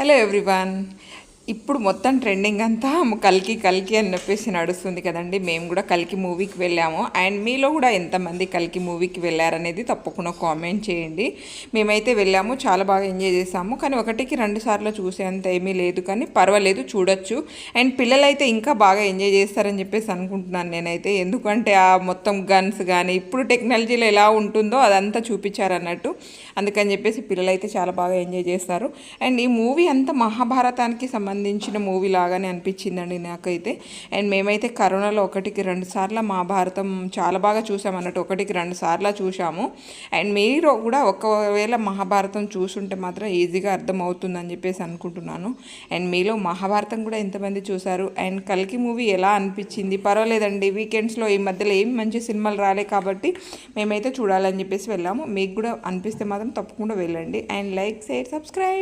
Hello everyone. ఇప్పుడు మొత్తం trending అంతా కల్కి కల్కి అని చెప్పేసి నడుస్తుంది కదండి. మేము కూడా కల్కి మూవీకి వెళ్ళాము. అండ్ మీలో కూడా ఎంతమంది కల్కి మూవీకి వెళ్ళారనేది తప్పకుండా కామెంట్ చేయండి. మేమైతే వెళ్ళాము, చాలా బాగా ఎంజాయ్ చేసాము. కానీ ఒకటికి 2 సార్లు చూసేంత ఏమీ లేదు, కానీ పర్వాలేదు, చూడొచ్చు. అండ్ పిల్లలైతే ఇంకా బాగా ఎంజాయ్ చేస్తారని చెప్పేసి అనుకుంటున్నాను నేనైతే. ఎందుకంటే ఆ మొత్తం గన్స్ కానీ ఇప్పుడు టెక్నాలజీలో ఎలా ఉంటుందో అదంతా చూపించారన్నట్టు. అందుకని చెప్పేసి పిల్లలైతే చాలా బాగా ఎంజాయ్ చేస్తారు. అండ్ ఈ మూవీ అంతా మహాభారతానికి సంబంధించిన మూవీ లాగానే అనిపించిందండి నాకైతే. అండ్ మేమైతే కరోనాలో 1కి 2 సార్లు మహాభారతం చాలా బాగా చూసామన్నట్టు. 1కి 2 సార్లు చూసాము. అండ్ మీరు కూడా ఒకవేళ మహాభారతం చూసుంటే మాత్రం ఈజీగా అర్థమవుతుందని చెప్పేసి అనుకుంటున్నాను. అండ్ మీలో మహాభారతం కూడా ఎంతమంది చూశారు? అండ్ కల్కి మూవీ ఎలా అనిపించింది? పర్వాలేదండి, వీకెండ్స్లో ఈ మధ్యలో ఏం మంచి సినిమాలు రాలే కాబట్టి మేమైతే చూడాలని చెప్పేసి వెళ్ళాము. మీకు కూడా అనిపిస్తే మాత్రం తప్పకుండా వెళ్ళండి. And like, share, subscribe.